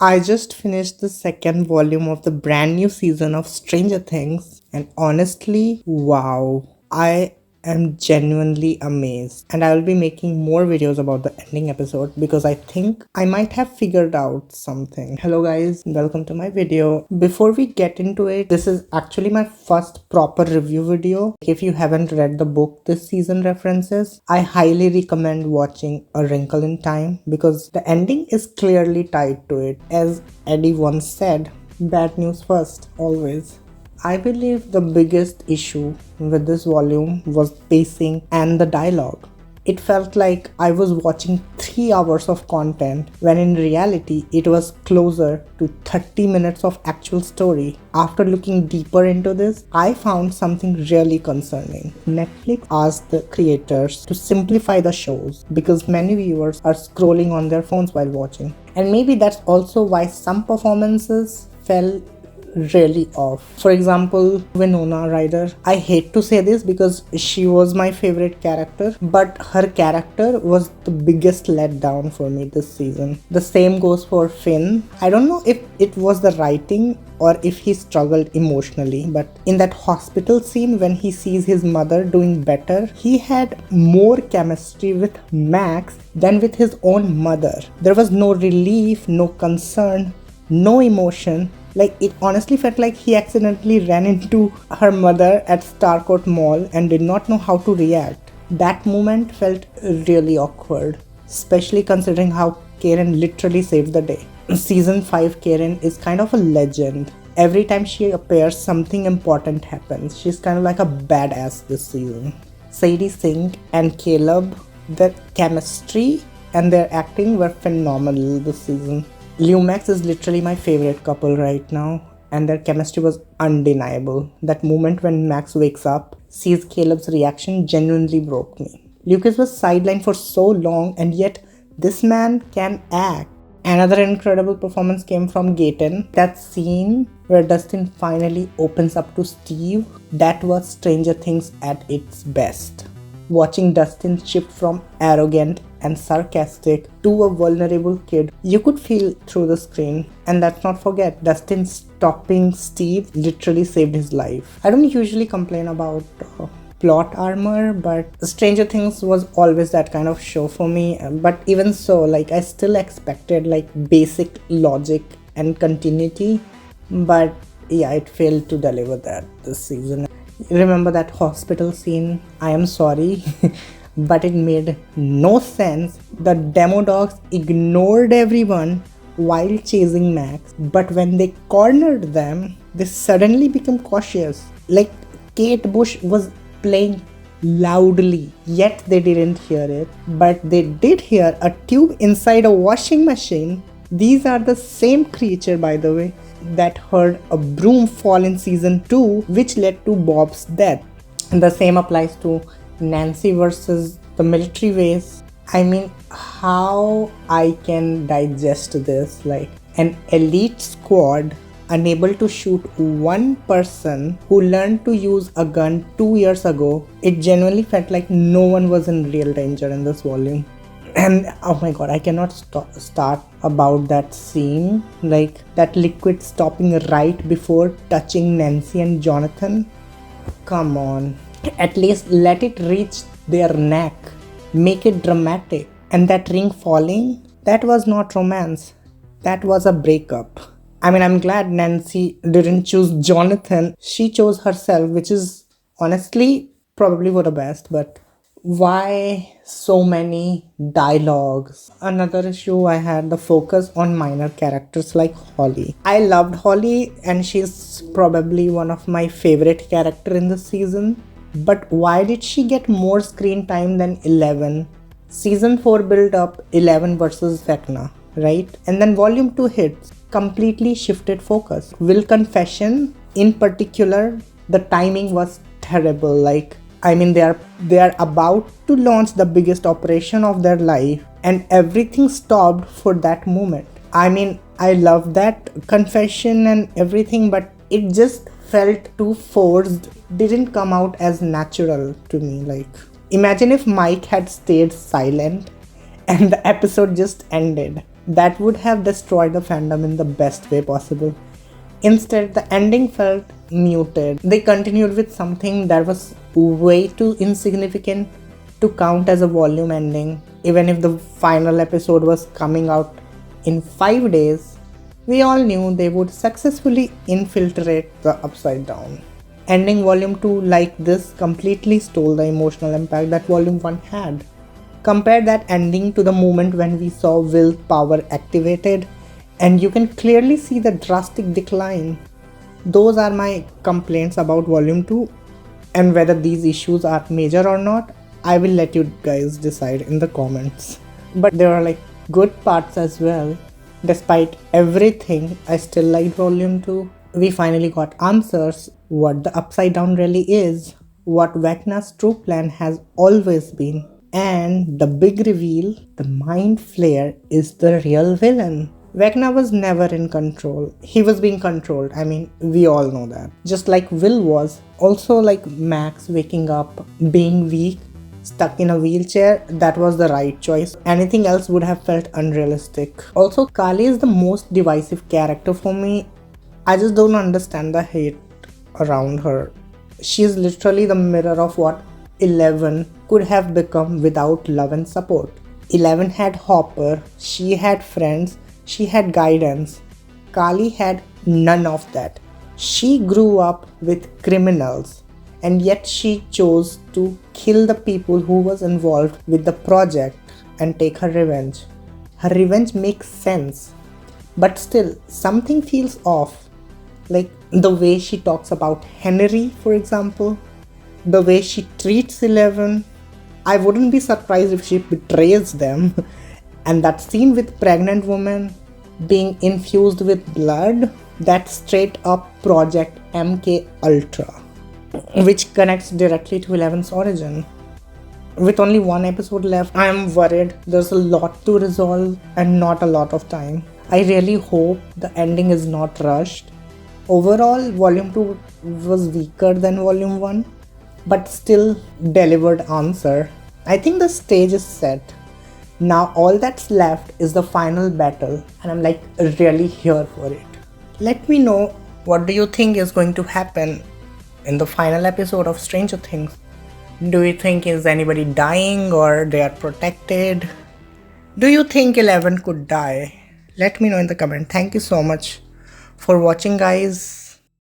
I just finished the second volume of the brand new season of Stranger Things, and honestly, wow, I am genuinely amazed. And I will be making more videos about the ending episode because I think I might have figured out something. Hello, guys, welcome to my video. Before we get into it, this is actually my first proper review video. If you haven't read the book this season references, I highly recommend watching A Wrinkle in Time because the ending is clearly tied to it. As Eddie once said, bad news first, always. I believe the biggest issue with this volume was pacing and the dialogue. It felt like I was watching 3 hours of content when in reality it was closer to 30 minutes of actual story. After looking deeper into this, I found something really concerning. Netflix asked the creators to simplify the shows because many viewers are scrolling on their phones while watching. And maybe that's also why some performances fell really off. For example, Winona Ryder. I hate to say this because she was my favorite character, but her character was the biggest letdown for me this season. The same goes for Finn. I don't know if it was the writing or if he struggled emotionally, but in that hospital scene when he sees his mother doing better, he had more chemistry with Max than with his own mother. There was no relief, no concern, no emotion. Like, it honestly felt like he accidentally ran into her mother at Starcourt Mall and did not know how to react. That moment felt really awkward, especially considering how Karen literally saved the day. Season 5 Karen is kind of a legend. Every time she appears, something important happens. She's kind of like a badass this season. Sadie Sink and Caleb, their chemistry and their acting were phenomenal this season. Lumax is literally my favorite couple right now, and their chemistry was undeniable. That moment when Max wakes up, sees Caleb's reaction genuinely broke me. Lucas was sidelined for so long, and yet this man can act. Another incredible performance came from Gaten. That scene where Dustin finally opens up to Steve, that was Stranger Things at its best. Watching Dustin shift from arrogant and sarcastic to a vulnerable kid, you could feel through the screen. And let's not forget, Dustin stopping Steve literally saved his life. I don't usually complain about plot armor, but Stranger Things was always that kind of show for me. But even so, like, I still expected like basic logic and continuity, but yeah, it failed to deliver that this season. Remember that hospital scene? I am sorry, but it made no sense. The demo dogs ignored everyone while chasing Max, but when they cornered them, they suddenly became cautious. Like, Kate Bush was playing loudly, yet they didn't hear it, but they did hear a tube inside a washing machine. These are the same creature, by the way, that heard a broom fall in season 2, which led to Bob's death. And the same applies to Nancy versus the military base. I mean, how I can digest this? Like, an elite squad unable to shoot one person who learned to use a gun 2 years ago. It genuinely felt like no one was in real danger in this volume. And oh my god, I cannot start about that scene, like that liquid stopping right before touching Nancy and Jonathan. Come on, at least let it reach their neck, make it dramatic. And that ring falling, that was not romance, that was a breakup. I mean, I'm glad Nancy didn't choose Jonathan, she chose herself, which is honestly probably for the best. But why so many dialogues? Another issue I had, the focus on minor characters like Holly. I loved Holly and she's probably one of my favorite character in the season. But why did she get more screen time than 11? Season 4 built up 11 versus Vecna, right? And then volume 2 hits, completely shifted focus. Will Confession in particular, the timing was terrible. Like, I mean, they are about to launch the biggest operation of their life and everything stopped for that moment. I mean, I love that confession and everything, but it just felt too forced. Didn't come out as natural to me. Like, imagine if Mike had stayed silent and the episode just ended. That would have destroyed the fandom in the best way possible. Instead, the ending felt muted. They continued with something that was way too insignificant to count as a volume ending. Even if the final episode was coming out in 5 days, we all knew they would successfully infiltrate the Upside Down. Ending volume 2 like this completely stole the emotional impact that volume 1 had. Compare that ending to the moment when we saw Will's power activated, and you can clearly see the drastic decline. Those are my complaints about volume 2, and whether these issues are major or not, I will let you guys decide in the comments. But there are like good parts as well. Despite everything, I still liked volume 2. We finally got answers what the Upside Down really is, what Vecna's true plan has always been, and the big reveal, the Mind Flayer is the real villain. Vecna was never in control. He was being controlled. I mean, we all know that. Just like Will was. Also like Max waking up, being weak, stuck in a wheelchair, that was the right choice. Anything else would have felt unrealistic. Also, Kali is the most divisive character for me. I just don't understand the hate around her. She is literally the mirror of what 11 could have become without love and support. 11 had Hopper, she had friends, she had guidance. Kali had none of that. She grew up with criminals, and yet she chose to kill the people who was involved with the project and take her revenge. Her revenge makes sense, but still something feels off. Like the way she talks about Henry, for example, the way she treats 11. I wouldn't be surprised if she betrays them. And that scene with pregnant woman being infused with blood, that's straight up Project MK Ultra, which connects directly to 11's origin. With only one episode left, I am worried there's a lot to resolve and not a lot of time. I really hope the ending is not rushed. Overall, Volume 2 was weaker than Volume 1, but still delivered answer. I think the stage is set. Now all that's left is the final battle, and I'm like really here for it. Let me know what do you think is going to happen in the final episode of Stranger Things. Do you think is anybody dying or they are protected? Do you think 11 could die? Let me know in the comment. Thank you so much for watching, guys.